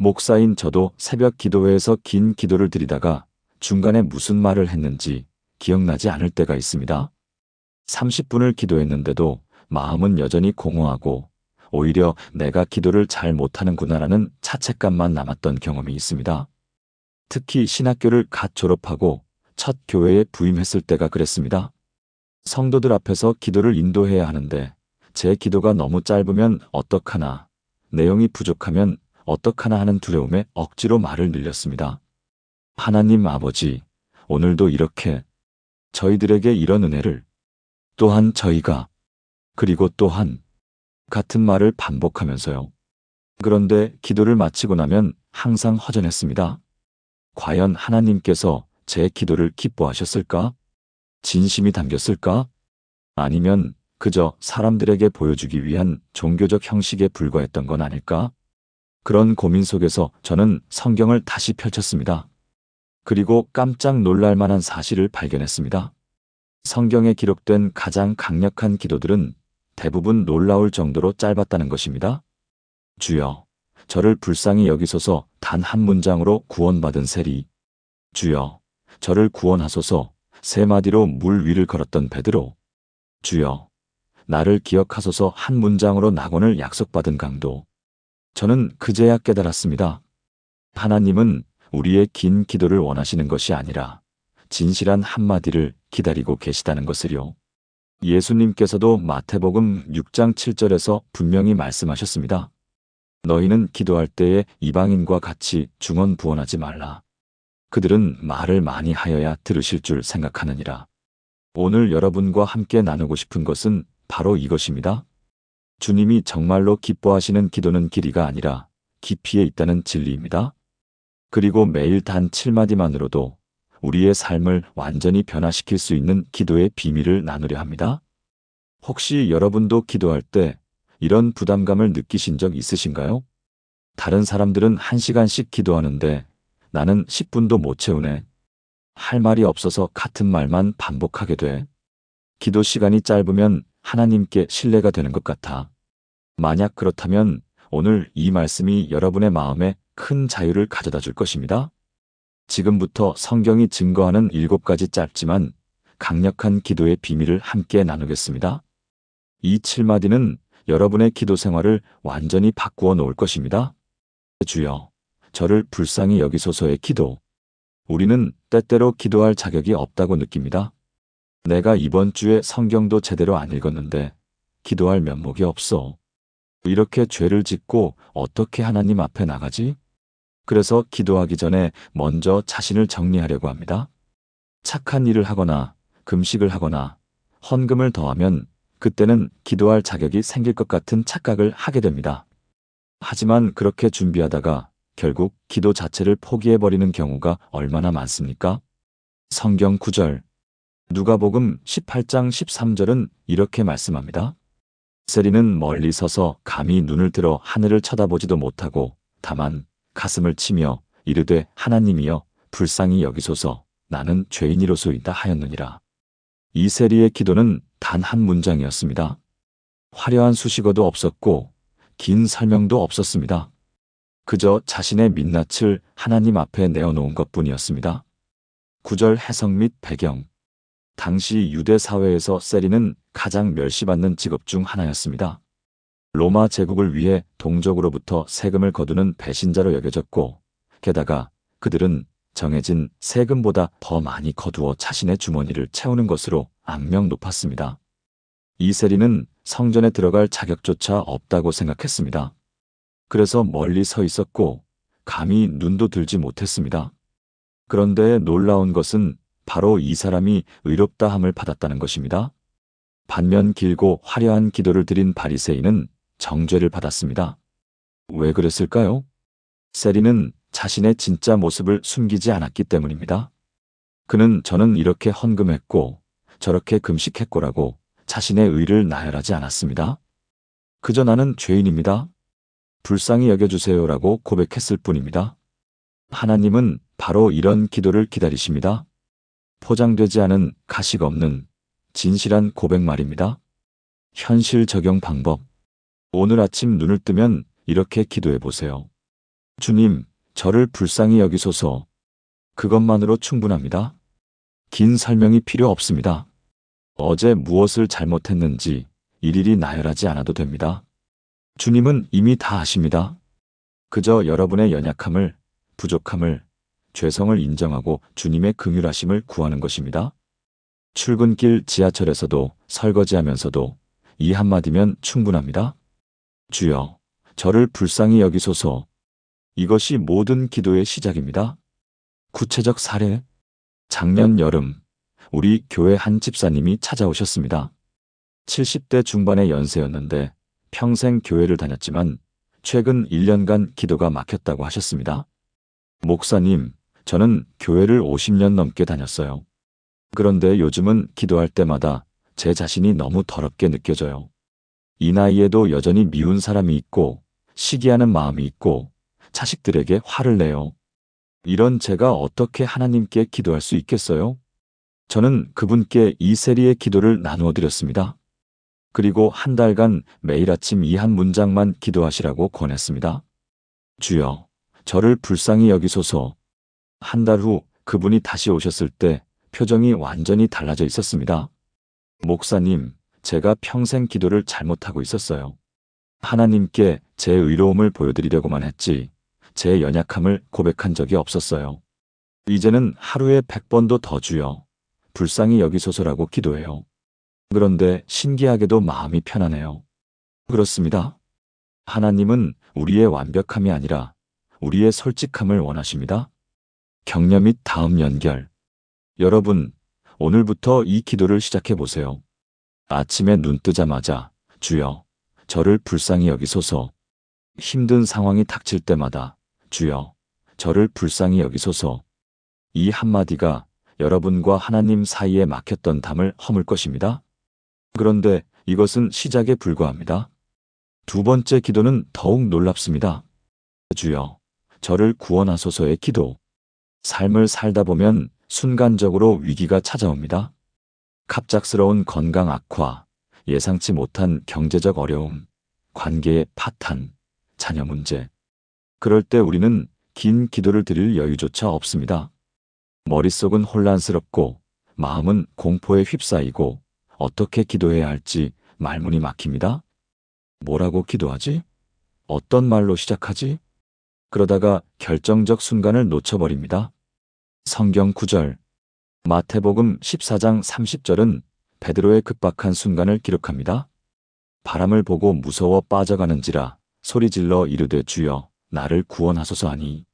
목사인 저도 새벽 기도회에서 긴 기도를 드리다가 중간에 무슨 말을 했는지 기억나지 않을 때가 있습니다. 30분을 기도했는데도 마음은 여전히 공허하고 오히려 내가 기도를 잘 못하는구나라는 자책감만 남았던 경험이 있습니다. 특히 신학교를 갓 졸업하고 첫 교회에 부임했을 때가 그랬습니다. 성도들 앞에서 기도를 인도해야 하는데 제 기도가 너무 짧으면 어떡하나, 내용이 부족하면 어떡하나 하는 두려움에 억지로 말을 늘렸습니다. 하나님 아버지, 오늘도 이렇게 저희들에게 이런 은혜를, 또한 저희가, 그리고 또한 같은 말을 반복하면서요. 그런데 기도를 마치고 나면 항상 허전했습니다. 과연 하나님께서 제 기도를 기뻐하셨을까? 진심이 담겼을까? 아니면 그저 사람들에게 보여주기 위한 종교적 형식에 불과했던 건 아닐까? 그런 고민 속에서 저는 성경을 다시 펼쳤습니다. 그리고 깜짝 놀랄 만한 사실을 발견했습니다. 성경에 기록된 가장 강력한 기도들은 대부분 놀라울 정도로 짧았다는 것입니다. 주여, 저를 불쌍히 여기소서. 단 한 문장으로 구원받은 세리. 주여, 저를 구원하소서. 세 마디로 물 위를 걸었던 베드로. 주여, 나를 기억하소서. 한 문장으로 낙원을 약속받은 강도. 저는 그제야 깨달았습니다. 하나님은 우리의 긴 기도를 원하시는 것이 아니라 진실한 한마디를 기다리고 계시다는 것을요. 예수님께서도 마태복음 6장 7절에서 분명히 말씀하셨습니다. 너희는 기도할 때에 이방인과 같이 중언부언하지 말라. 그들은 말을 많이 하여야 들으실 줄 생각하느니라. 오늘 여러분과 함께 나누고 싶은 것은 바로 이것입니다. 주님이 정말로 기뻐하시는 기도는 길이가 아니라 깊이에 있다는 진리입니다. 그리고 매일 단 7마디만으로도 우리의 삶을 완전히 변화시킬 수 있는 기도의 비밀을 나누려 합니다. 혹시 여러분도 기도할 때 이런 부담감을 느끼신 적 있으신가요? 다른 사람들은 1시간씩 기도하는데 나는 10분도 못 채우네. 할 말이 없어서 같은 말만 반복하게 돼. 기도 시간이 짧으면 하나님께 신뢰가 되는 것 같아. 만약 그렇다면 오늘 이 말씀이 여러분의 마음에 큰 자유를 가져다 줄 것입니다. 지금부터 성경이 증거하는 7가지 짧지만 강력한 기도의 비밀을 함께 나누겠습니다. 이 7마디는 여러분의 기도 생활을 완전히 바꾸어 놓을 것입니다. 주여, 저를 불쌍히 여기소서의 기도. 우리는 때때로 기도할 자격이 없다고 느낍니다. 내가 이번 주에 성경도 제대로 안 읽었는데 기도할 면목이 없어. 이렇게 죄를 짓고 어떻게 하나님 앞에 나가지? 그래서 기도하기 전에 먼저 자신을 정리하려고 합니다. 착한 일을 하거나 금식을 하거나 헌금을 더하면 그때는 기도할 자격이 생길 것 같은 착각을 하게 됩니다. 하지만 그렇게 준비하다가 결국 기도 자체를 포기해버리는 경우가 얼마나 많습니까? 성경 구절, 누가복음 18장 13절은 이렇게 말씀합니다. 세리는 멀리 서서 감히 눈을 들어 하늘을 쳐다보지도 못하고 다만 가슴을 치며 이르되 하나님이여 불쌍히 여기소서. 나는 죄인이로소이다 하였느니라. 이 세리의 기도는 단 한 문장이었습니다. 화려한 수식어도 없었고 긴 설명도 없었습니다. 그저 자신의 민낯을 하나님 앞에 내어놓은 것뿐이었습니다. 구절 해석 및 배경. 당시 유대 사회에서 세리는 가장 멸시받는 직업 중 하나였습니다. 로마 제국을 위해 동족으로부터 세금을 거두는 배신자로 여겨졌고 게다가 그들은 정해진 세금보다 더 많이 거두어 자신의 주머니를 채우는 것으로 악명 높았습니다. 이 세리는 성전에 들어갈 자격조차 없다고 생각했습니다. 그래서 멀리 서 있었고 감히 눈도 들지 못했습니다. 그런데 놀라운 것은 바로 이 사람이 의롭다함을 받았다는 것입니다. 반면 길고 화려한 기도를 드린 바리새인은 정죄를 받았습니다. 왜 그랬을까요? 세리는 자신의 진짜 모습을 숨기지 않았기 때문입니다. 그는 저는 이렇게 헌금했고 저렇게 금식했고라고 자신의 의를 나열하지 않았습니다. 그저 나는 죄인입니다. 불쌍히 여겨주세요라고 고백했을 뿐입니다. 하나님은 바로 이런 기도를 기다리십니다. 포장되지 않은 가식 없는 진실한 고백 말입니다. 현실 적용 방법. 오늘 아침 눈을 뜨면 이렇게 기도해 보세요. 주님, 저를 불쌍히 여기소서. 그것만으로 충분합니다. 긴 설명이 필요 없습니다. 어제 무엇을 잘못했는지 일일이 나열하지 않아도 됩니다. 주님은 이미 다 아십니다. 그저 여러분의 연약함을, 부족함을, 죄성을 인정하고 주님의 긍휼하심을 구하는 것입니다. 출근길 지하철에서도 설거지하면서도 이 한마디면 충분합니다. 주여, 저를 불쌍히 여기소서. 이것이 모든 기도의 시작입니다. 구체적 사례. 작년 여름, 우리 교회 한 집사님이 찾아오셨습니다. 70대 중반의 연세였는데 평생 교회를 다녔지만 최근 1년간 기도가 막혔다고 하셨습니다. 목사님, 저는 교회를 50년 넘게 다녔어요. 그런데 요즘은 기도할 때마다 제 자신이 너무 더럽게 느껴져요. 이 나이에도 여전히 미운 사람이 있고 시기하는 마음이 있고 자식들에게 화를 내요. 이런 제가 어떻게 하나님께 기도할 수 있겠어요? 저는 그분께 이 세리의 기도를 나누어 드렸습니다. 그리고 한 달간 매일 아침 이 한 문장만 기도하시라고 권했습니다. 주여, 저를 불쌍히 여기소서. 한 달 후 그분이 다시 오셨을 때 표정이 완전히 달라져 있었습니다. 목사님, 제가 평생 기도를 잘못하고 있었어요. 하나님께 제 의로움을 보여드리려고만 했지 제 연약함을 고백한 적이 없었어요. 이제는 하루에 100번도 더 주여, 불쌍히 여기소서라고 기도해요. 그런데 신기하게도 마음이 편하네요. 그렇습니다. 하나님은 우리의 완벽함이 아니라 우리의 솔직함을 원하십니다. 격려 및 다음 연결. 여러분, 오늘부터 이 기도를 시작해 보세요. 아침에 눈 뜨자마자 주여, 저를 불쌍히 여기소서. 힘든 상황이 닥칠 때마다 주여, 저를 불쌍히 여기소서. 이 한마디가 여러분과 하나님 사이에 막혔던 담을 허물 것입니다. 그런데 이것은 시작에 불과합니다. 두 번째 기도는 더욱 놀랍습니다. 주여, 저를 구원하소서의 기도. 삶을 살다 보면 순간적으로 위기가 찾아옵니다. 갑작스러운 건강 악화, 예상치 못한 경제적 어려움, 관계의 파탄, 자녀 문제. 그럴 때 우리는 긴 기도를 드릴 여유조차 없습니다. 머릿속은 혼란스럽고 마음은 공포에 휩싸이고 어떻게 기도해야 할지 말문이 막힙니다. 뭐라고 기도하지? 어떤 말로 시작하지? 그러다가 결정적 순간을 놓쳐버립니다. 성경 구절. 마태복음 14장 30절은 베드로의 급박한 순간을 기록합니다. 바람을 보고 무서워 빠져가는지라 소리질러 이르되 주여, 나를 구원하소서 하니.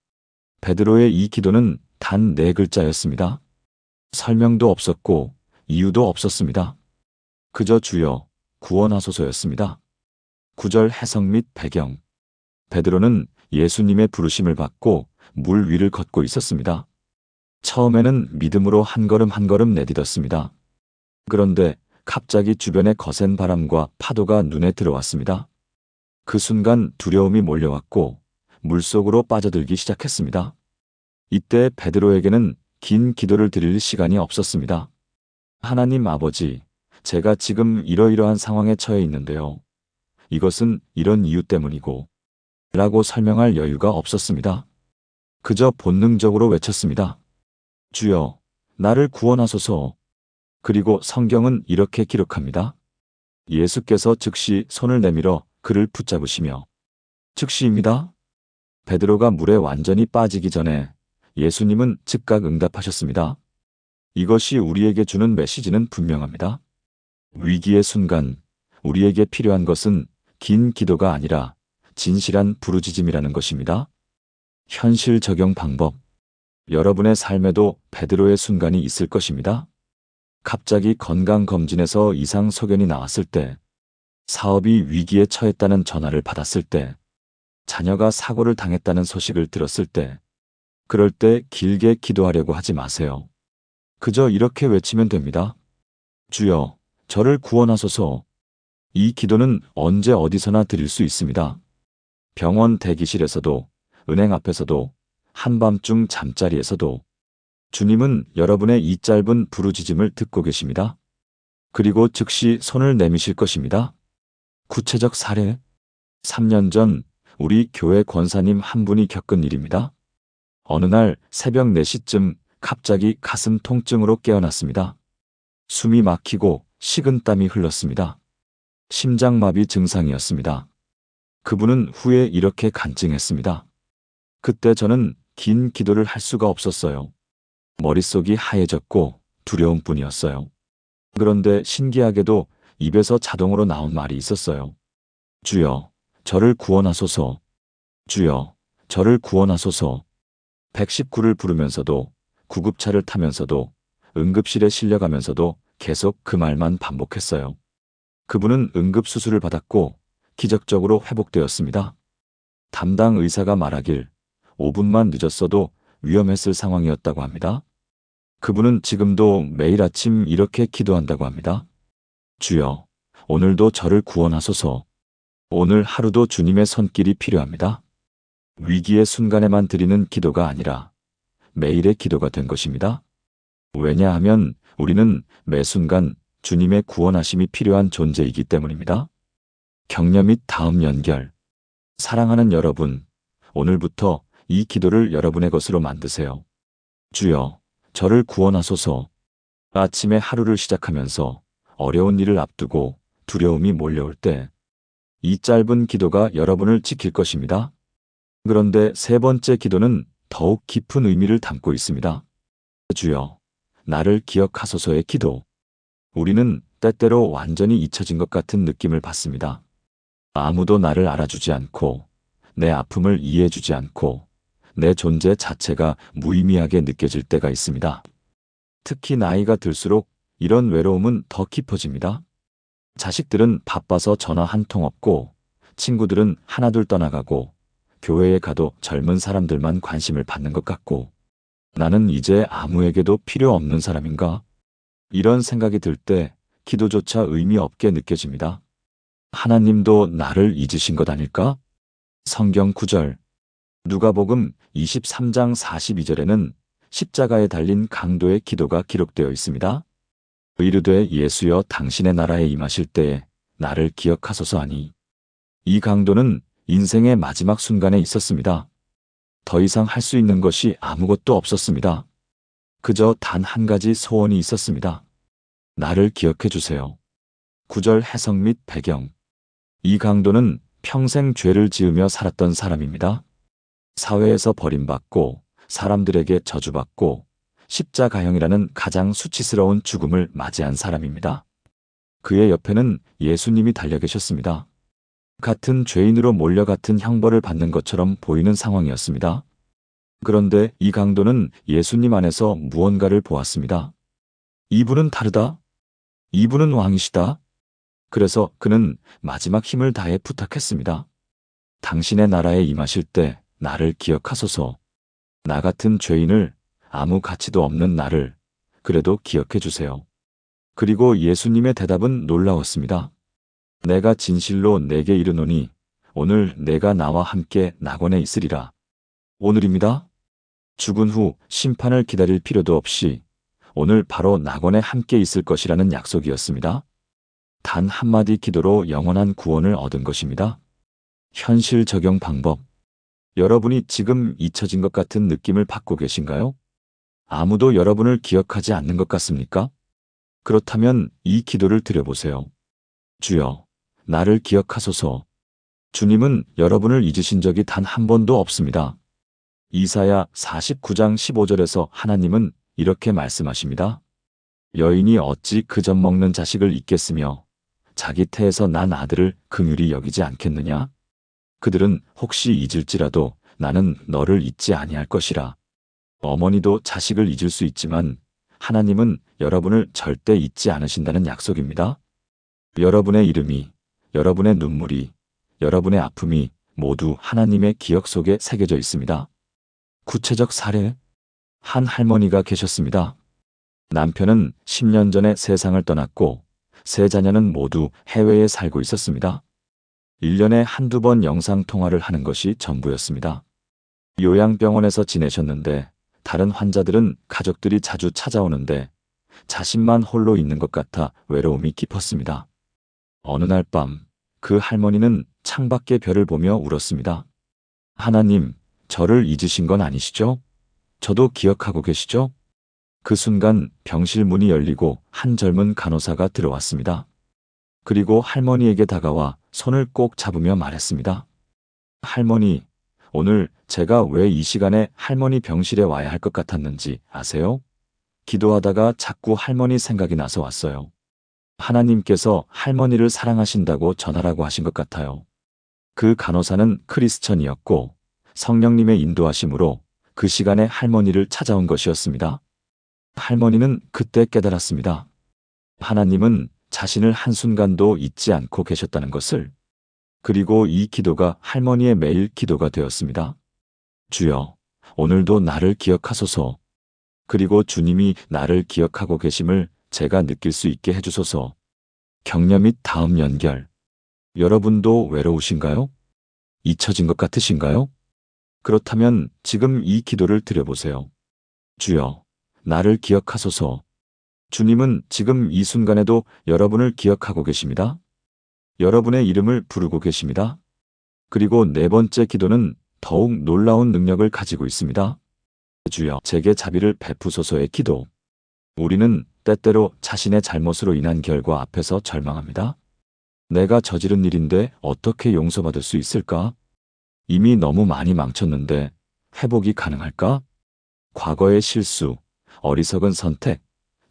베드로의 이 기도는 단 4글자였습니다. 설명도 없었고 이유도 없었습니다. 그저 주여, 구원하소서였습니다. 구절 해석 및 배경. 베드로는 예수님의 부르심을 받고 물 위를 걷고 있었습니다. 처음에는 믿음으로 한 걸음 한 걸음 내딛었습니다. 그런데 갑자기 주변의 거센 바람과 파도가 눈에 들어왔습니다. 그 순간 두려움이 몰려왔고 물속으로 빠져들기 시작했습니다. 이때 베드로에게는 긴 기도를 드릴 시간이 없었습니다. 하나님 아버지, 제가 지금 이러이러한 상황에 처해 있는데요. 이것은 이런 이유 때문이고 라고 설명할 여유가 없었습니다. 그저 본능적으로 외쳤습니다. 주여, 나를 구원하소서. 그리고 성경은 이렇게 기록합니다. 예수께서 즉시 손을 내밀어 그를 붙잡으시며. 즉시입니다. 베드로가 물에 완전히 빠지기 전에 예수님은 즉각 응답하셨습니다. 이것이 우리에게 주는 메시지는 분명합니다. 위기의 순간 우리에게 필요한 것은 긴 기도가 아니라 진실한 부르짖음이라는 것입니다. 현실 적용 방법. 여러분의 삶에도 베드로의 순간이 있을 것입니다. 갑자기 건강검진에서 이상 소견이 나왔을 때, 사업이 위기에 처했다는 전화를 받았을 때, 자녀가 사고를 당했다는 소식을 들었을 때, 그럴 때 길게 기도하려고 하지 마세요. 그저 이렇게 외치면 됩니다. 주여, 저를 구원하소서. 이 기도는 언제 어디서나 드릴 수 있습니다. 병원 대기실에서도, 은행 앞에서도, 한밤중 잠자리에서도 주님은 여러분의 이 짧은 부르짖음을 듣고 계십니다. 그리고 즉시 손을 내미실 것입니다. 구체적 사례. 3년 전 우리 교회 권사님 한 분이 겪은 일입니다. 어느 날 새벽 4시쯤 갑자기 가슴 통증으로 깨어났습니다. 숨이 막히고 식은땀이 흘렀습니다. 심장마비 증상이었습니다. 그분은 후에 이렇게 간증했습니다. 그때 저는 긴 기도를 할 수가 없었어요. 머릿속이 하얘졌고 두려움뿐이었어요. 그런데 신기하게도 입에서 자동으로 나온 말이 있었어요. 주여, 저를 구원하소서. 주여, 저를 구원하소서. 119를 부르면서도, 구급차를 타면서도, 응급실에 실려가면서도 계속 그 말만 반복했어요. 그분은 응급수술을 받았고 기적적으로 회복되었습니다. 담당 의사가 말하길 5분만 늦었어도 위험했을 상황이었다고 합니다. 그분은 지금도 매일 아침 이렇게 기도한다고 합니다. 주여, 오늘도 저를 구원하소서. 오늘 하루도 주님의 손길이 필요합니다. 위기의 순간에만 드리는 기도가 아니라 매일의 기도가 된 것입니다. 왜냐하면 우리는 매 순간 주님의 구원하심이 필요한 존재이기 때문입니다. 격려 및 다음 연결. 사랑하는 여러분, 오늘부터 이 기도를 여러분의 것으로 만드세요. 주여, 저를 구원하소서. 아침에 하루를 시작하면서 어려운 일을 앞두고 두려움이 몰려올 때 이 짧은 기도가 여러분을 지킬 것입니다. 그런데 세 번째 기도는 더욱 깊은 의미를 담고 있습니다. 주여, 나를 기억하소서의 기도. 우리는 때때로 완전히 잊혀진 것 같은 느낌을 받습니다. 아무도 나를 알아주지 않고, 내 아픔을 이해해주지 않고, 내 존재 자체가 무의미하게 느껴질 때가 있습니다. 특히 나이가 들수록 이런 외로움은 더 깊어집니다. 자식들은 바빠서 전화 한 통 없고, 친구들은 하나둘 떠나가고, 교회에 가도 젊은 사람들만 관심을 받는 것 같고, 나는 이제 아무에게도 필요 없는 사람인가? 이런 생각이 들 때 기도조차 의미 없게 느껴집니다. 하나님도 나를 잊으신 것 아닐까? 성경 구절. 누가복음 23장 42절에는 십자가에 달린 강도의 기도가 기록되어 있습니다. 이르되 예수여 당신의 나라에 임하실 때에 나를 기억하소서 하니, 이 강도는 인생의 마지막 순간에 있었습니다. 더 이상 할 수 있는 것이 아무것도 없었습니다. 그저 단 한 가지 소원이 있었습니다. 나를 기억해 주세요. 구절 해석 및 배경. 이 강도는 평생 죄를 지으며 살았던 사람입니다. 사회에서 버림받고 사람들에게 저주받고 십자가형이라는 가장 수치스러운 죽음을 맞이한 사람입니다. 그의 옆에는 예수님이 달려 계셨습니다. 같은 죄인으로 몰려 같은 형벌을 받는 것처럼 보이는 상황이었습니다. 그런데 이 강도는 예수님 안에서 무언가를 보았습니다. 이분은 다르다. 이분은 왕이시다. 그래서 그는 마지막 힘을 다해 부탁했습니다. 당신의 나라에 임하실 때 나를 기억하소서. 나 같은 죄인을, 아무 가치도 없는 나를 그래도 기억해 주세요. 그리고 예수님의 대답은 놀라웠습니다. 내가 진실로 내게 이르노니 오늘 내가 나와 함께 낙원에 있으리라. 오늘입니다. 죽은 후 심판을 기다릴 필요도 없이 오늘 바로 낙원에 함께 있을 것이라는 약속이었습니다. 단 한마디 기도로 영원한 구원을 얻은 것입니다. 현실 적용 방법. 여러분이 지금 잊혀진 것 같은 느낌을 받고 계신가요? 아무도 여러분을 기억하지 않는 것 같습니까? 그렇다면 이 기도를 드려보세요. 주여, 나를 기억하소서. 주님은 여러분을 잊으신 적이 단 한 번도 없습니다. 이사야 49장 15절에서 하나님은 이렇게 말씀하십니다. 여인이 어찌 그 젖 먹는 자식을 잊겠으며 자기 태에서 난 아들을 긍휼히 여기지 않겠느냐? 그들은 혹시 잊을지라도 나는 너를 잊지 아니할 것이라. 어머니도 자식을 잊을 수 있지만 하나님은 여러분을 절대 잊지 않으신다는 약속입니다. 여러분의 이름이, 여러분의 눈물이, 여러분의 아픔이 모두 하나님의 기억 속에 새겨져 있습니다. 구체적 사례. 한 할머니가 계셨습니다. 남편은 10년 전에 세상을 떠났고 세 자녀는 모두 해외에 살고 있었습니다. 1년에 한두 번 영상통화를 하는 것이 전부였습니다. 요양병원에서 지내셨는데 다른 환자들은 가족들이 자주 찾아오는데 자신만 홀로 있는 것 같아 외로움이 깊었습니다. 어느 날 밤 그 할머니는 창밖의 별을 보며 울었습니다. 하나님, 저를 잊으신 건 아니시죠? 저도 기억하고 계시죠? 그 순간 병실 문이 열리고 한 젊은 간호사가 들어왔습니다. 그리고 할머니에게 다가와 손을 꼭 잡으며 말했습니다. 할머니, 오늘 제가 왜 이 시간에 할머니 병실에 와야 할 것 같았는지 아세요? 기도하다가 자꾸 할머니 생각이 나서 왔어요. 하나님께서 할머니를 사랑하신다고 전하라고 하신 것 같아요. 그 간호사는 크리스천이었고 성령님의 인도하심으로 그 시간에 할머니를 찾아온 것이었습니다. 할머니는 그때 깨달았습니다. 하나님은 자신을 한순간도 잊지 않고 계셨다는 것을. 그리고 이 기도가 할머니의 매일 기도가 되었습니다. 주여, 오늘도 나를 기억하소서. 그리고 주님이 나를 기억하고 계심을 제가 느낄 수 있게 해주소서. 격려 및 다음 연결. 여러분도 외로우신가요? 잊혀진 것 같으신가요? 그렇다면 지금 이 기도를 드려보세요. 주여, 나를 기억하소서. 주님은 지금 이 순간에도 여러분을 기억하고 계십니다. 여러분의 이름을 부르고 계십니다. 그리고 네 번째 기도는 더욱 놀라운 능력을 가지고 있습니다. 주여, 제게 자비를 베푸소서의 기도. 우리는 때때로 자신의 잘못으로 인한 결과 앞에서 절망합니다. 내가 저지른 일인데 어떻게 용서받을 수 있을까? 이미 너무 많이 망쳤는데 회복이 가능할까? 과거의 실수, 어리석은 선택,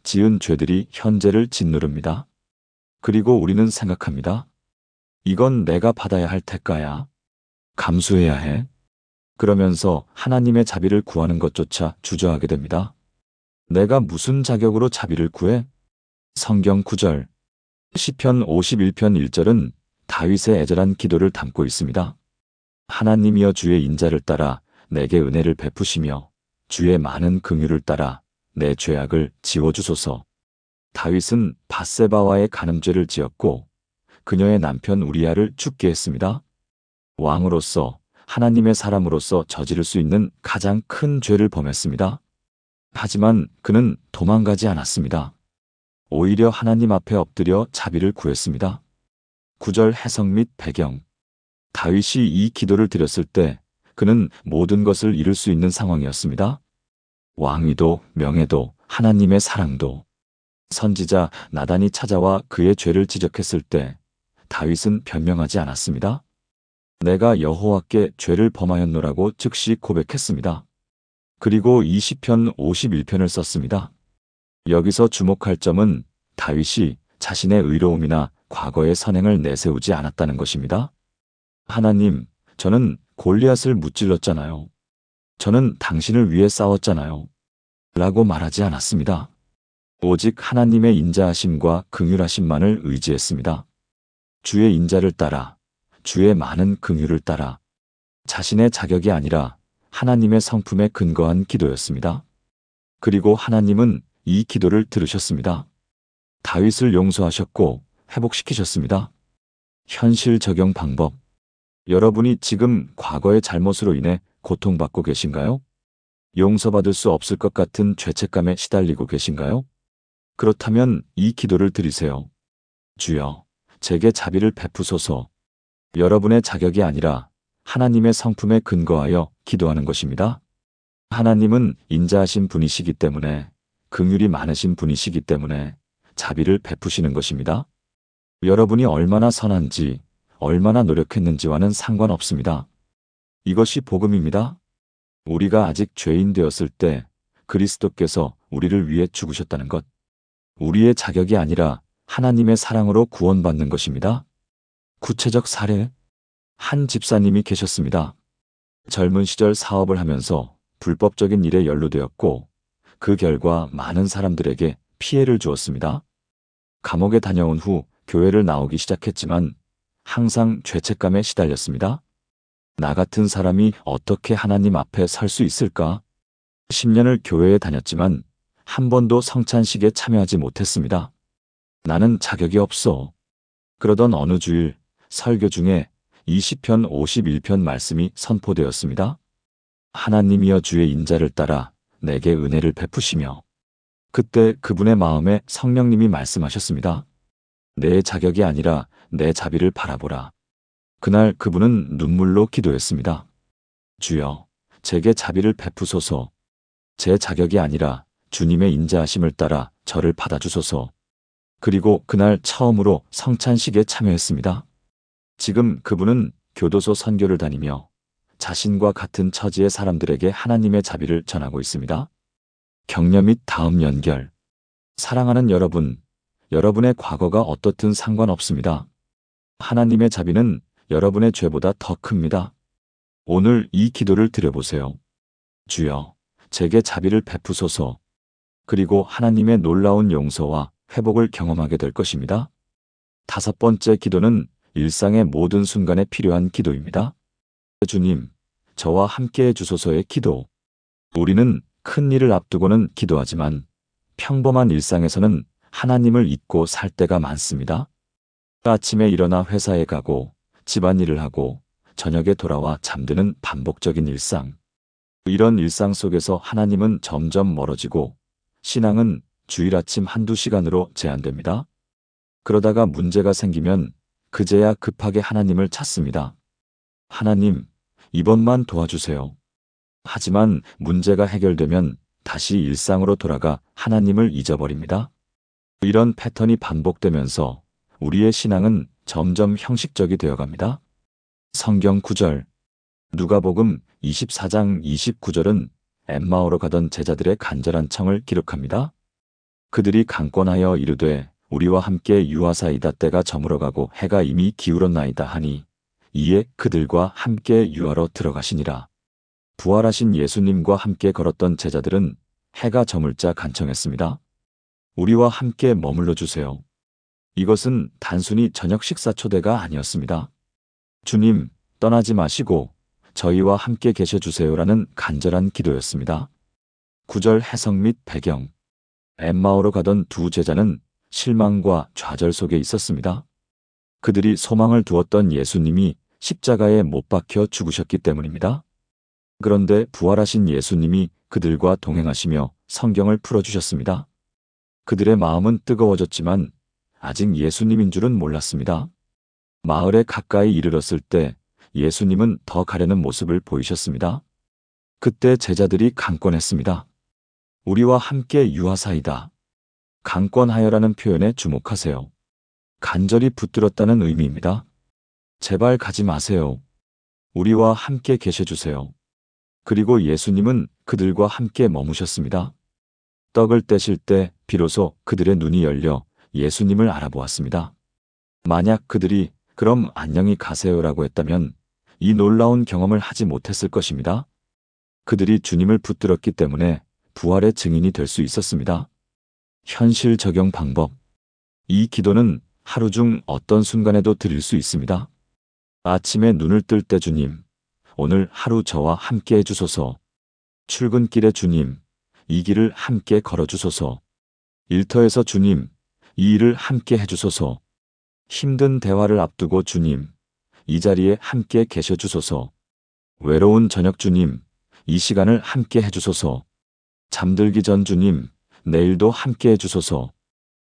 지은 죄들이 현재를 짓누릅니다. 그리고 우리는 생각합니다. 이건 내가 받아야 할 대가야. 감수해야 해. 그러면서 하나님의 자비를 구하는 것조차 주저하게 됩니다. 내가 무슨 자격으로 자비를 구해? 성경 구절. 시편 51편 1절은 다윗의 애절한 기도를 담고 있습니다. 하나님이여 주의 인자를 따라 내게 은혜를 베푸시며 주의 많은 긍휼을 따라 내 죄악을 지워주소서. 다윗은 밧세바와의 간음죄를 지었고 그녀의 남편 우리아를 죽게 했습니다. 왕으로서 하나님의 사람으로서 저지를 수 있는 가장 큰 죄를 범했습니다. 하지만 그는 도망가지 않았습니다. 오히려 하나님 앞에 엎드려 자비를 구했습니다. 구절 해석 및 배경. 다윗이 이 기도를 드렸을 때 그는 모든 것을 잃을 수 있는 상황이었습니다. 왕위도 명예도 하나님의 사랑도. 선지자 나단이 찾아와 그의 죄를 지적했을 때 다윗은 변명하지 않았습니다. 내가 여호와께 죄를 범하였노라고 즉시 고백했습니다. 그리고 이 시편 51편을 썼습니다. 여기서 주목할 점은 다윗이 자신의 의로움이나 과거의 선행을 내세우지 않았다는 것입니다. 하나님, 저는 골리앗을 무찔렀잖아요. 저는 당신을 위해 싸웠잖아요. 라고 말하지 않았습니다. 오직 하나님의 인자하심과 긍휼하심만을 의지했습니다. 주의 인자를 따라, 주의 많은 긍휼을 따라, 자신의 자격이 아니라 하나님의 성품에 근거한 기도였습니다. 그리고 하나님은 이 기도를 들으셨습니다. 다윗을 용서하셨고 회복시키셨습니다. 현실 적용 방법. 여러분이 지금 과거의 잘못으로 인해 고통받고 계신가요? 용서받을 수 없을 것 같은 죄책감에 시달리고 계신가요? 그렇다면 이 기도를 드리세요. 주여, 제게 자비를 베푸소서. 여러분의 자격이 아니라 하나님의 성품에 근거하여 기도하는 것입니다. 하나님은 인자하신 분이시기 때문에, 긍휼이 많으신 분이시기 때문에 자비를 베푸시는 것입니다. 여러분이 얼마나 선한지, 얼마나 노력했는지와는 상관없습니다. 이것이 복음입니다. 우리가 아직 죄인 되었을 때 그리스도께서 우리를 위해 죽으셨다는 것. 우리의 자격이 아니라 하나님의 사랑으로 구원받는 것입니다. 구체적 사례. 한 집사님이 계셨습니다. 젊은 시절 사업을 하면서 불법적인 일에 연루되었고 그 결과 많은 사람들에게 피해를 주었습니다. 감옥에 다녀온 후 교회를 나오기 시작했지만 항상 죄책감에 시달렸습니다. 나 같은 사람이 어떻게 하나님 앞에 설 수 있을까? 10년을 교회에 다녔지만 한 번도 성찬식에 참여하지 못했습니다. 나는 자격이 없어. 그러던 어느 주일 설교 중에 이 시편 51편 말씀이 선포되었습니다. 하나님이여 주의 인자를 따라 내게 은혜를 베푸시며. 그때 그분의 마음에 성령님이 말씀하셨습니다. 내 자격이 아니라 내 자비를 바라보라. 그날 그분은 눈물로 기도했습니다. 주여, 제게 자비를 베푸소서. 제 자격이 아니라 주님의 인자하심을 따라 저를 받아주소서. 그리고 그날 처음으로 성찬식에 참여했습니다. 지금 그분은 교도소 선교를 다니며 자신과 같은 처지의 사람들에게 하나님의 자비를 전하고 있습니다. 격려 및 다음 연결. 사랑하는 여러분, 여러분의 과거가 어떻든 상관없습니다. 하나님의 자비는 여러분의 죄보다 더 큽니다. 오늘 이 기도를 드려보세요. 주여, 제게 자비를 베푸소서. 그리고 하나님의 놀라운 용서와 회복을 경험하게 될 것입니다. 다섯 번째 기도는 일상의 모든 순간에 필요한 기도입니다. 주님, 저와 함께해 주소서의 기도. 우리는 큰 일을 앞두고는 기도하지만 평범한 일상에서는 하나님을 잊고 살 때가 많습니다. 아침에 일어나 회사에 가고 집안일을 하고 저녁에 돌아와 잠드는 반복적인 일상. 이런 일상 속에서 하나님은 점점 멀어지고 신앙은 주일 아침 한두 시간으로 제한됩니다. 그러다가 문제가 생기면 그제야 급하게 하나님을 찾습니다. 하나님, 이번만 도와주세요. 하지만 문제가 해결되면 다시 일상으로 돌아가 하나님을 잊어버립니다. 이런 패턴이 반복되면서 우리의 신앙은 점점 형식적이 되어갑니다. 성경 구절. 누가복음 24장 29절은 엠마오로 가던 제자들의 간절한 청을 기록합니다. 그들이 강권하여 이르되 우리와 함께 유하사이다. 때가 저물어가고 해가 이미 기울었나이다 하니 이에 그들과 함께 유하로 들어가시니라. 부활하신 예수님과 함께 걸었던 제자들은 해가 저물자 간청했습니다. 우리와 함께 머물러 주세요. 이것은 단순히 저녁 식사 초대가 아니었습니다. 주님, 떠나지 마시고 저희와 함께 계셔 주세요라는 간절한 기도였습니다. 구절 해석 및 배경. 엠마오로 가던 두 제자는 실망과 좌절 속에 있었습니다. 그들이 소망을 두었던 예수님이 십자가에 못 박혀 죽으셨기 때문입니다. 그런데 부활하신 예수님이 그들과 동행하시며 성경을 풀어주셨습니다. 그들의 마음은 뜨거워졌지만 아직 예수님인 줄은 몰랐습니다. 마을에 가까이 이르렀을 때 예수님은 더 가려는 모습을 보이셨습니다. 그때 제자들이 강권했습니다. 우리와 함께 유하사이다. 강권하여라는 표현에 주목하세요. 간절히 붙들었다는 의미입니다. 제발 가지 마세요. 우리와 함께 계셔주세요. 그리고 예수님은 그들과 함께 머무셨습니다. 떡을 떼실 때 비로소 그들의 눈이 열려 예수님을 알아보았습니다. 만약 그들이 그럼 안녕히 가세요라고 했다면 이 놀라운 경험을 하지 못했을 것입니다. 그들이 주님을 붙들었기 때문에 부활의 증인이 될 수 있었습니다. 현실 적용 방법. 이 기도는 하루 중 어떤 순간에도 드릴 수 있습니다. 아침에 눈을 뜰 때 주님, 오늘 하루 저와 함께 해주소서. 출근길에 주님, 이 길을 함께 걸어주소서. 일터에서 주님, 이 일을 함께 해주소서. 힘든 대화를 앞두고 주님, 이 자리에 함께 계셔주소서. 외로운 저녁 주님, 이 시간을 함께 해주소서. 잠들기 전 주님, 내일도 함께 해주소서.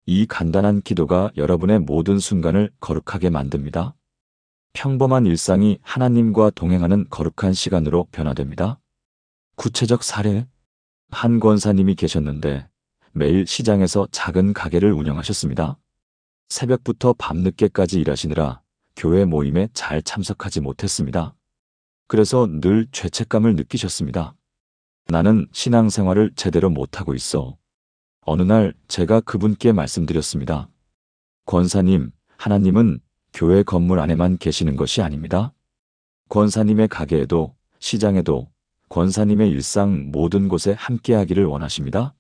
이 간단한 기도가 여러분의 모든 순간을 거룩하게 만듭니다. 평범한 일상이 하나님과 동행하는 거룩한 시간으로 변화됩니다. 구체적 사례. 한 권사님이 계셨는데 매일 시장에서 작은 가게를 운영하셨습니다. 새벽부터 밤늦게까지 일하시느라 교회 모임에 잘 참석하지 못했습니다. 그래서 늘 죄책감을 느끼셨습니다. 나는 신앙생활을 제대로 못하고 있어. 어느 날 제가 그분께 말씀드렸습니다. 권사님, 하나님은 교회 건물 안에만 계시는 것이 아닙니다. 권사님의 가게에도, 시장에도, 권사님의 일상 모든 곳에 함께하기를 원하십니다.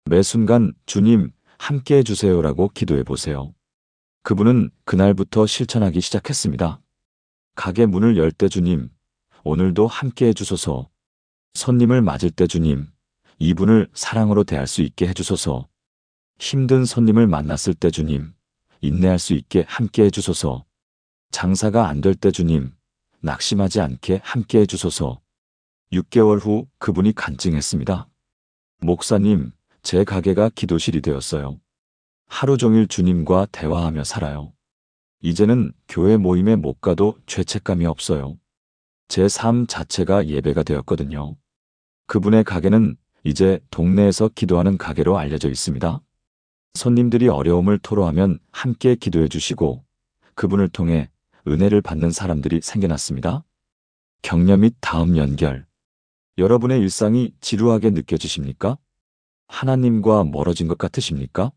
매 순간 주님 함께 해주세요라고 기도해 보세요. 그분은 그날부터 실천하기 시작했습니다. 가게 문을 열 때 주님, 오늘도 함께 해주소서. 손님을 맞을 때 주님, 이분을 사랑으로 대할 수 있게 해주소서. 힘든 손님을 만났을 때 주님, 인내할 수 있게 함께 해주소서. 장사가 안 될 때 주님, 낙심하지 않게 함께 해주소서. 6개월 후 그분이 간증했습니다. 목사님, 제 가게가 기도실이 되었어요. 하루 종일 주님과 대화하며 살아요. 이제는 교회 모임에 못 가도 죄책감이 없어요. 제 삶 자체가 예배가 되었거든요. 그분의 가게는 이제 동네에서 기도하는 가게로 알려져 있습니다. 손님들이 어려움을 토로하면 함께 기도해 주시고 그분을 통해 은혜를 받는 사람들이 생겨났습니다. 격려 및 다음 연결. 여러분의 일상이 지루하게 느껴지십니까? 하나님과 멀어진 것 같으십니까?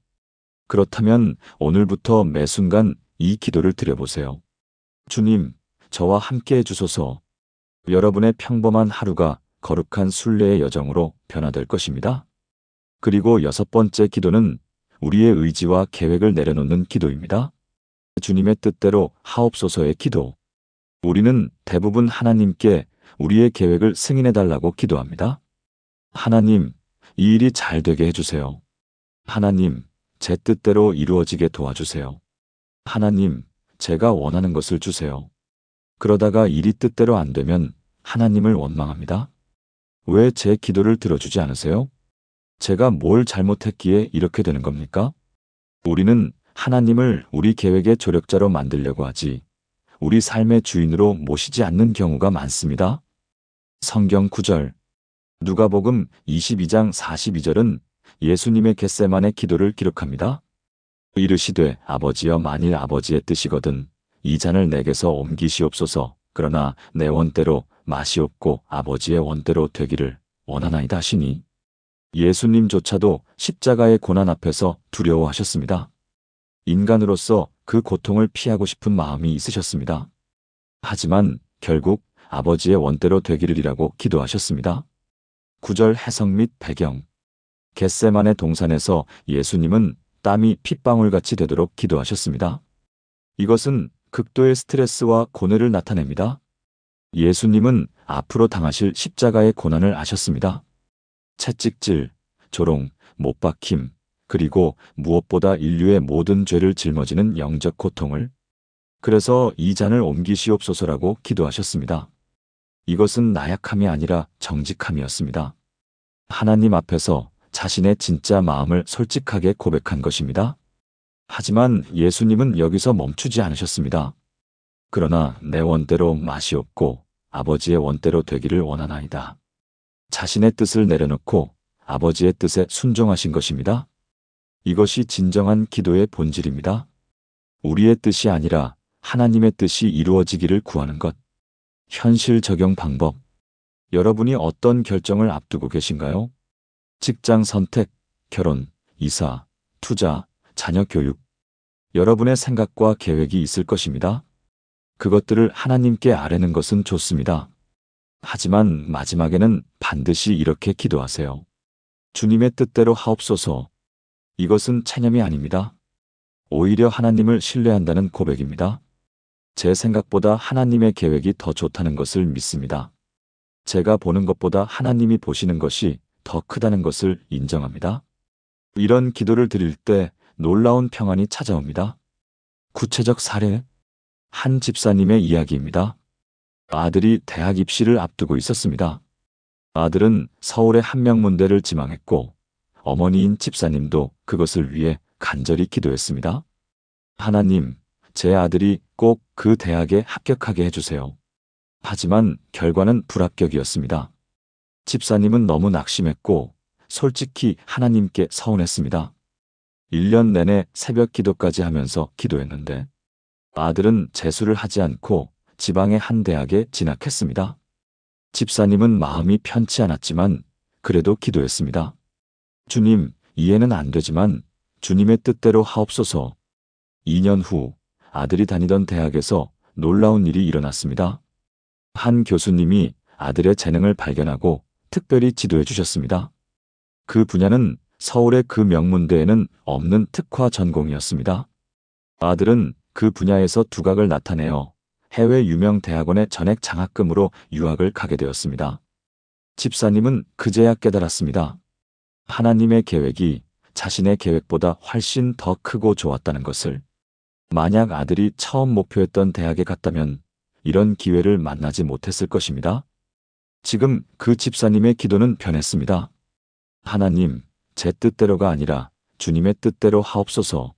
그렇다면 오늘부터 매 순간 이 기도를 드려보세요. 주님, 저와 함께 해주소서. 여러분의 평범한 하루가 거룩한 순례의 여정으로 변화될 것입니다. 그리고 6번째 기도는 우리의 의지와 계획을 내려놓는 기도입니다. 주님의 뜻대로 하옵소서의 기도. 우리는 대부분 하나님께 우리의 계획을 승인해달라고 기도합니다. 하나님, 이 일이 잘 되게 해주세요. 하나님, 제 뜻대로 이루어지게 도와주세요. 하나님, 제가 원하는 것을 주세요. 그러다가 일이 뜻대로 안 되면 하나님을 원망합니다. 왜 제 기도를 들어주지 않으세요? 제가 뭘 잘못했기에 이렇게 되는 겁니까? 우리는 하나님을 우리 계획의 조력자로 만들려고 하지 우리 삶의 주인으로 모시지 않는 경우가 많습니다. 성경 구절. 누가복음 22장 42절은 예수님의 겟세마네 기도를 기록합니다. 이르시되 아버지여 만일 아버지의 뜻이거든 이 잔을 내게서 옮기시옵소서. 그러나 내 원대로 마시옵고 아버지의 원대로 되기를 원하나이다 하시니 예수님조차도 십자가의 고난 앞에서 두려워하셨습니다. 인간으로서 그 고통을 피하고 싶은 마음이 있으셨습니다. 하지만 결국 아버지의 원대로 되기를이라고 기도하셨습니다. 구절 해석 및 배경. 겟세마네 동산에서 예수님은 땀이 핏방울같이 되도록 기도하셨습니다. 이것은 극도의 스트레스와 고뇌를 나타냅니다. 예수님은 앞으로 당하실 십자가의 고난을 아셨습니다. 채찍질, 조롱, 못박힘, 그리고 무엇보다 인류의 모든 죄를 짊어지는 영적 고통을. 그래서 이 잔을 옮기시옵소서라고 기도하셨습니다. 이것은 나약함이 아니라 정직함이었습니다. 하나님 앞에서 자신의 진짜 마음을 솔직하게 고백한 것입니다. 하지만 예수님은 여기서 멈추지 않으셨습니다. 그러나 내 원대로 마시옵고 아버지의 원대로 되기를 원하나이다. 자신의 뜻을 내려놓고 아버지의 뜻에 순종하신 것입니다. 이것이 진정한 기도의 본질입니다. 우리의 뜻이 아니라 하나님의 뜻이 이루어지기를 구하는 것. 현실 적용 방법. 여러분이 어떤 결정을 앞두고 계신가요? 직장 선택, 결혼, 이사, 투자, 자녀 교육. 여러분의 생각과 계획이 있을 것입니다. 그것들을 하나님께 아뢰는 것은 좋습니다. 하지만 마지막에는 반드시 이렇게 기도하세요. 주님의 뜻대로 하옵소서. 이것은 체념이 아닙니다. 오히려 하나님을 신뢰한다는 고백입니다. 제 생각보다 하나님의 계획이 더 좋다는 것을 믿습니다. 제가 보는 것보다 하나님이 보시는 것이 더 크다는 것을 인정합니다. 이런 기도를 드릴 때 놀라운 평안이 찾아옵니다. 구체적 사례. 한 집사님의 이야기입니다. 아들이 대학 입시를 앞두고 있었습니다. 아들은 서울의 한명문대를 지망했고 어머니인 집사님도 그것을 위해 간절히 기도했습니다. 하나님, 제 아들이 꼭 그 대학에 합격하게 해주세요. 하지만 결과는 불합격이었습니다. 집사님은 너무 낙심했고 솔직히 하나님께 서운했습니다. 1년 내내 새벽 기도까지 하면서 기도했는데 아들은 재수를 하지 않고 지방의 한 대학에 진학했습니다. 집사님은 마음이 편치 않았지만 그래도 기도했습니다. 주님, 이해는 안 되지만 주님의 뜻대로 하옵소서. 2년 후 아들이 다니던 대학에서 놀라운 일이 일어났습니다. 한 교수님이 아들의 재능을 발견하고 특별히 지도해 주셨습니다. 그 분야는 서울의 그 명문대에는 없는 특화 전공이었습니다. 아들은 그 분야에서 두각을 나타내어 해외 유명 대학원의 전액 장학금으로 유학을 가게 되었습니다. 집사님은 그제야 깨달았습니다. 하나님의 계획이 자신의 계획보다 훨씬 더 크고 좋았다는 것을. 만약 아들이 처음 목표했던 대학에 갔다면 이런 기회를 만나지 못했을 것입니다. 지금 그 집사님의 기도는 변했습니다. 하나님, 제 뜻대로가 아니라 주님의 뜻대로 하옵소서.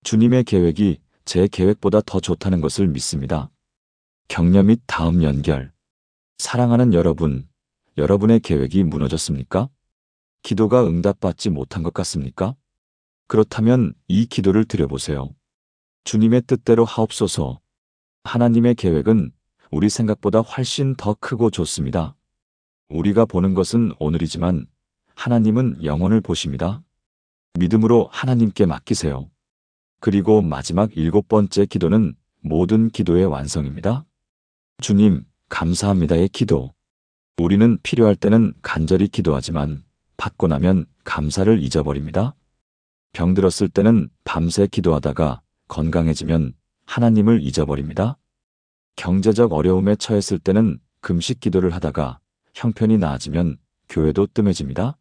주님의 계획이 제 계획보다 더 좋다는 것을 믿습니다. 격려 및 다음 연결. 사랑하는 여러분, 여러분의 계획이 무너졌습니까? 기도가 응답받지 못한 것 같습니까? 그렇다면 이 기도를 드려보세요. 주님의 뜻대로 하옵소서. 하나님의 계획은 우리 생각보다 훨씬 더 크고 좋습니다. 우리가 보는 것은 오늘이지만 하나님은 영원을 보십니다. 믿음으로 하나님께 맡기세요. 그리고 마지막 7번째 기도는 모든 기도의 완성입니다. 주님, 감사합니다의 기도. 우리는 필요할 때는 간절히 기도하지만 받고 나면 감사를 잊어버립니다. 병들었을 때는 밤새 기도하다가 건강해지면 하나님을 잊어버립니다. 경제적 어려움에 처했을 때는 금식 기도를 하다가 형편이 나아지면 교회도 뜸해집니다.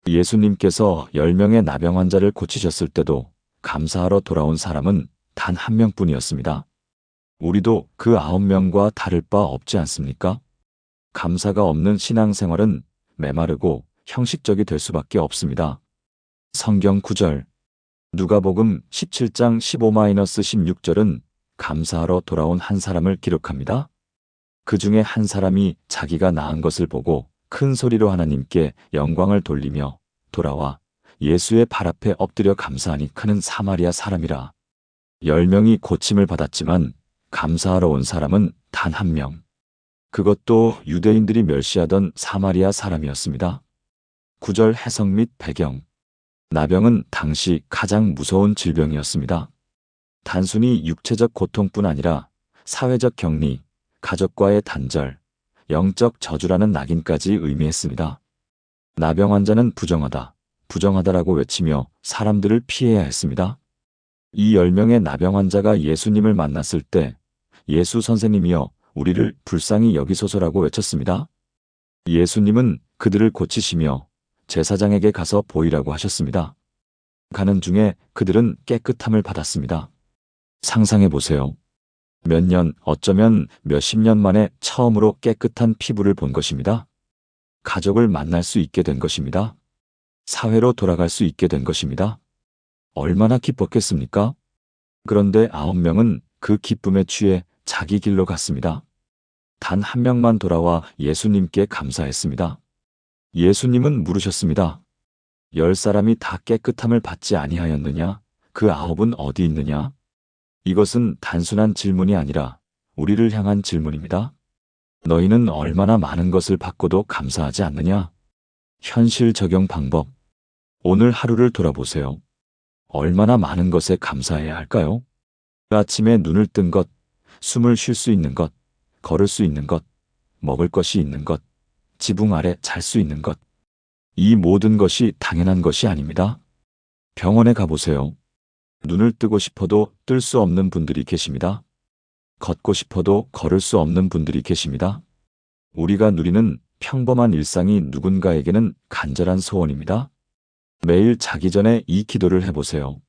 예수님께서 10명의 나병 환자를 고치셨을 때도 감사하러 돌아온 사람은 단 한 명뿐이었습니다. 우리도 그 9명과 다를 바 없지 않습니까? 감사가 없는 신앙생활은 메마르고 형식적이 될 수밖에 없습니다. 성경 구절 누가복음 17장 15-16절은 감사하러 돌아온 한 사람을 기록합니다. 그 중에 한 사람이 자기가 나은 것을 보고 큰 소리로 하나님께 영광을 돌리며 돌아와 예수의 발 앞에 엎드려 감사하니 그는 사마리아 사람이라. 10명이 고침을 받았지만 감사하러 온 사람은 단 한 명. 그것도 유대인들이 멸시하던 사마리아 사람이었습니다. 구절 해석 및 배경. 나병은 당시 가장 무서운 질병이었습니다. 단순히 육체적 고통뿐 아니라 사회적 격리, 가족과의 단절, 영적 저주라는 낙인까지 의미했습니다. 나병 환자는 부정하다, 부정하다라고 외치며 사람들을 피해야 했습니다. 이 10명의 나병 환자가 예수님을 만났을 때 예수 선생님이여 우리를 불쌍히 여기소서라고 외쳤습니다. 예수님은 그들을 고치시며 제사장에게 가서 보이라고 하셨습니다. 가는 중에 그들은 깨끗함을 받았습니다. 상상해 보세요. 몇 년, 어쩌면 몇십 년 만에 처음으로 깨끗한 피부를 본 것입니다. 가족을 만날 수 있게 된 것입니다. 사회로 돌아갈 수 있게 된 것입니다. 얼마나 기뻤겠습니까? 그런데 9명은 그 기쁨에 취해 자기 길로 갔습니다. 단 한 명만 돌아와 예수님께 감사했습니다. 예수님은 물으셨습니다. 10사람이 다 깨끗함을 받지 아니하였느냐? 그 9은 어디 있느냐? 이것은 단순한 질문이 아니라 우리를 향한 질문입니다. 너희는 얼마나 많은 것을 받고도 감사하지 않느냐? 현실 적용 방법. 오늘 하루를 돌아보세요. 얼마나 많은 것에 감사해야 할까요? 아침에 눈을 뜬 것, 숨을 쉴 수 있는 것, 걸을 수 있는 것, 먹을 것이 있는 것, 지붕 아래 잘 수 있는 것. 이 모든 것이 당연한 것이 아닙니다. 병원에 가보세요. 눈을 뜨고 싶어도 뜰 수 없는 분들이 계십니다. 걷고 싶어도 걸을 수 없는 분들이 계십니다. 우리가 누리는 평범한 일상이 누군가에게는 간절한 소원입니다. 매일 자기 전에 이 기도를 해보세요.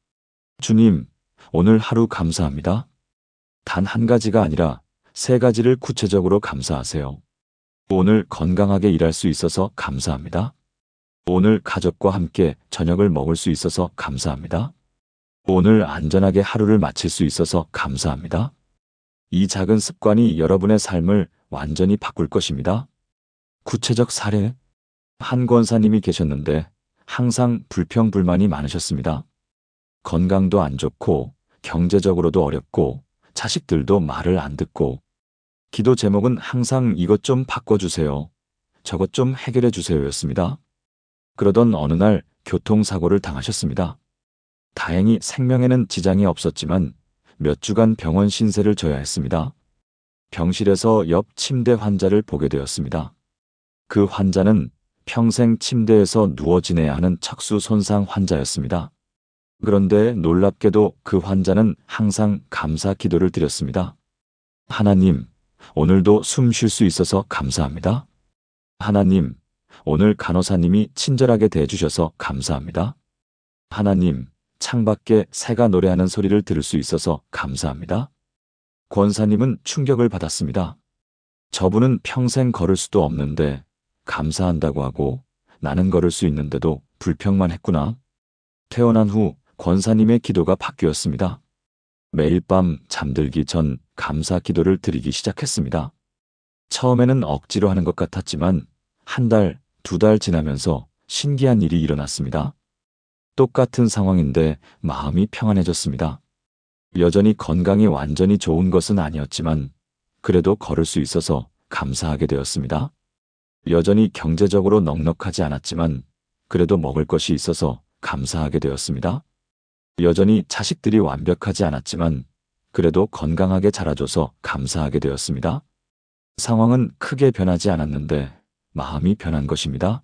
주님, 오늘 하루 감사합니다. 단 한 가지가 아니라 3가지를 구체적으로 감사하세요. 오늘 건강하게 일할 수 있어서 감사합니다. 오늘 가족과 함께 저녁을 먹을 수 있어서 감사합니다. 오늘 안전하게 하루를 마칠 수 있어서 감사합니다. 이 작은 습관이 여러분의 삶을 완전히 바꿀 것입니다. 구체적 사례. 한 권사님이 계셨는데 항상 불평불만이 많으셨습니다. 건강도 안 좋고 경제적으로도 어렵고 자식들도 말을 안 듣고 기도 제목은 항상 이것 좀 바꿔주세요. 저것 좀 해결해 주세요였습니다. 그러던 어느 날 교통사고를 당하셨습니다. 다행히 생명에는 지장이 없었지만 몇 주간 병원 신세를 져야 했습니다. 병실에서 옆 침대 환자를 보게 되었습니다. 그 환자는 평생 침대에서 누워 지내야 하는 척수 손상 환자였습니다. 그런데 놀랍게도 그 환자는 항상 감사 기도를 드렸습니다. 하나님, 오늘도 숨 쉴 수 있어서 감사합니다. 하나님, 오늘 간호사님이 친절하게 대해주셔서 감사합니다. 하나님, 창밖에 새가 노래하는 소리를 들을 수 있어서 감사합니다. 권사님은 충격을 받았습니다. 저분은 평생 걸을 수도 없는데 감사한다고 하고 나는 걸을 수 있는데도 불평만 했구나. 태어난 후 권사님의 기도가 바뀌었습니다. 매일 밤 잠들기 전 감사 기도를 드리기 시작했습니다. 처음에는 억지로 하는 것 같았지만 한 달, 두 달 지나면서 신기한 일이 일어났습니다. 똑같은 상황인데 마음이 평안해졌습니다. 여전히 건강이 완전히 좋은 것은 아니었지만 그래도 걸을 수 있어서 감사하게 되었습니다. 여전히 경제적으로 넉넉하지 않았지만 그래도 먹을 것이 있어서 감사하게 되었습니다. 여전히 자식들이 완벽하지 않았지만 그래도 건강하게 자라줘서 감사하게 되었습니다. 상황은 크게 변하지 않았는데 마음이 변한 것입니다.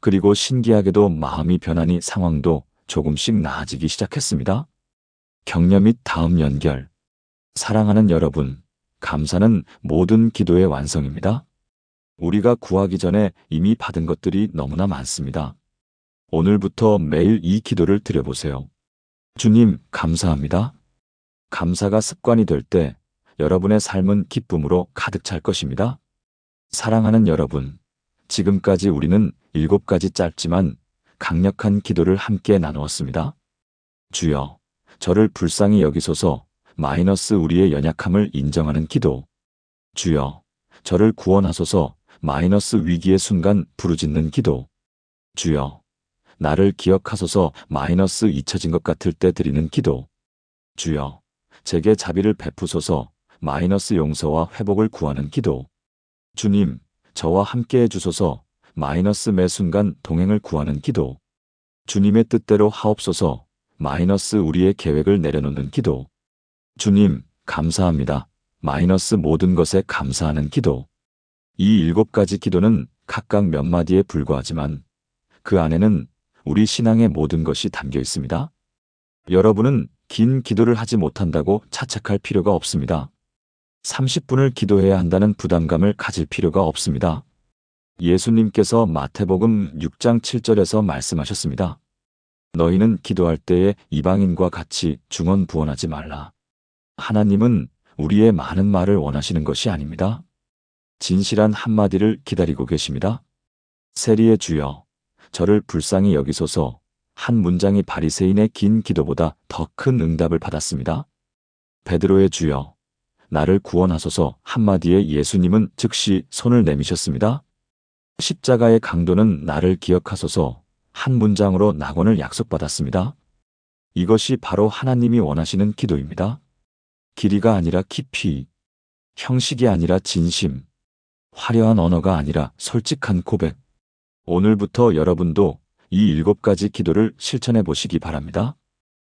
그리고 신기하게도 마음이 변하니 상황도 조금씩 나아지기 시작했습니다. 격려 및 다음 연결. 사랑하는 여러분, 감사는 모든 기도의 완성입니다. 우리가 구하기 전에 이미 받은 것들이 너무나 많습니다. 오늘부터 매일 이 기도를 드려보세요. 주님, 감사합니다. 감사가 습관이 될 때 여러분의 삶은 기쁨으로 가득 찰 것입니다. 사랑하는 여러분, 지금까지 우리는 7가지 짧지만 강력한 기도를 함께 나누었습니다. 주여, 저를 불쌍히 여기소서. 마이너스 우리의 연약함을 인정하는 기도. 주여, 저를 구원하소서. 마이너스 위기의 순간 부르짖는 기도. 주여, 나를 기억하소서. 마이너스 잊혀진 것 같을 때 드리는 기도. 주여, 제게 자비를 베푸소서. 마이너스 용서와 회복을 구하는 기도. 주님, 저와 함께 해주소서. 마이너스 매 순간 동행을 구하는 기도. 주님의 뜻대로 하옵소서. 마이너스 우리의 계획을 내려놓는 기도. 주님, 감사합니다. 마이너스 모든 것에 감사하는 기도. 이 7가지 기도는 각각 몇 마디에 불과하지만 그 안에는 우리 신앙의 모든 것이 담겨 있습니다. 여러분은 긴 기도를 하지 못한다고 자책할 필요가 없습니다. 30분을 기도해야 한다는 부담감을 가질 필요가 없습니다. 예수님께서 마태복음 6장 7절에서 말씀하셨습니다. 너희는 기도할 때에 이방인과 같이 중언부언하지 말라. 하나님은 우리의 많은 말을 원하시는 것이 아닙니다. 진실한 한마디를 기다리고 계십니다. 세리의 주여, 저를 불쌍히 여기소서. 한 문장이 바리새인의 긴 기도보다 더 큰 응답을 받았습니다. 베드로의 주여, 나를 구원하소서. 한마디에 예수님은 즉시 손을 내미셨습니다. 십자가의 강도는 나를 기억하소서. 한 문장으로 낙원을 약속받았습니다. 이것이 바로 하나님이 원하시는 기도입니다. 길이가 아니라 깊이, 형식이 아니라 진심, 화려한 언어가 아니라 솔직한 고백. 오늘부터 여러분도 이 7가지 기도를 실천해 보시기 바랍니다.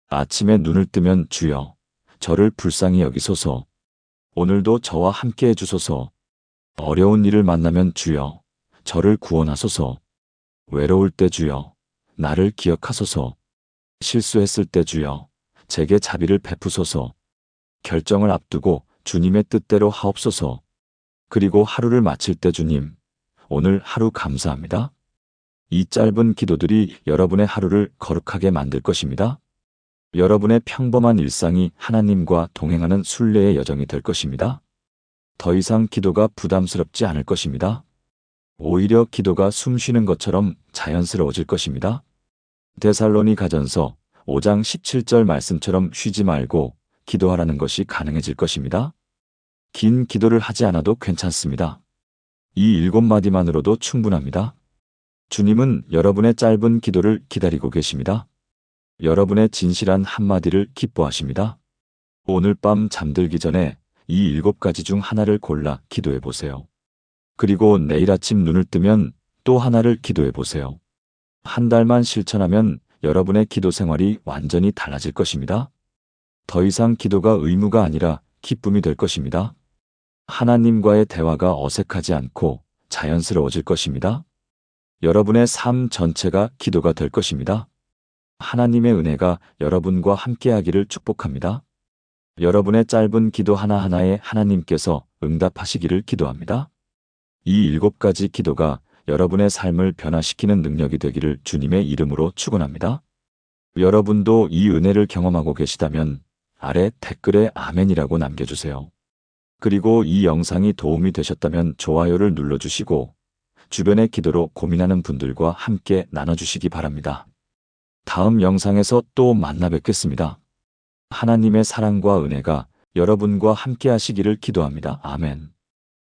아침에 눈을 뜨면 주여, 저를 불쌍히 여기소서. 오늘도 저와 함께 해주소서. 어려운 일을 만나면 주여, 저를 구원하소서. 외로울 때 주여, 나를 기억하소서. 실수했을 때 주여, 제게 자비를 베푸소서. 결정을 앞두고 주님의 뜻대로 하옵소서. 그리고 하루를 마칠 때 주님, 오늘 하루 감사합니다. 이 짧은 기도들이 여러분의 하루를 거룩하게 만들 것입니다. 여러분의 평범한 일상이 하나님과 동행하는 순례의 여정이 될 것입니다. 더 이상 기도가 부담스럽지 않을 것입니다. 오히려 기도가 숨 쉬는 것처럼 자연스러워질 것입니다. 데살로니가전서 5장 17절 말씀처럼 쉬지 말고 기도하라는 것이 가능해질 것입니다. 긴 기도를 하지 않아도 괜찮습니다. 이 7마디만으로도 충분합니다. 주님은 여러분의 짧은 기도를 기다리고 계십니다. 여러분의 진실한 한마디를 기뻐하십니다. 오늘 밤 잠들기 전에 이 7가지 중 하나를 골라 기도해 보세요. 그리고 내일 아침 눈을 뜨면 또 하나를 기도해 보세요. 한 달만 실천하면 여러분의 기도 생활이 완전히 달라질 것입니다. 더 이상 기도가 의무가 아니라 기쁨이 될 것입니다. 하나님과의 대화가 어색하지 않고 자연스러워질 것입니다. 여러분의 삶 전체가 기도가 될 것입니다. 하나님의 은혜가 여러분과 함께하기를 축복합니다. 여러분의 짧은 기도 하나하나에 하나님께서 응답하시기를 기도합니다. 이 7가지 기도가 여러분의 삶을 변화시키는 능력이 되기를 주님의 이름으로 축원합니다. 여러분도 이 은혜를 경험하고 계시다면 아래 댓글에 아멘이라고 남겨주세요. 그리고 이 영상이 도움이 되셨다면 좋아요를 눌러주시고 주변의 기도로 고민하는 분들과 함께 나눠주시기 바랍니다. 다음 영상에서 또 만나 뵙겠습니다. 하나님의 사랑과 은혜가 여러분과 함께 하시기를 기도합니다. 아멘.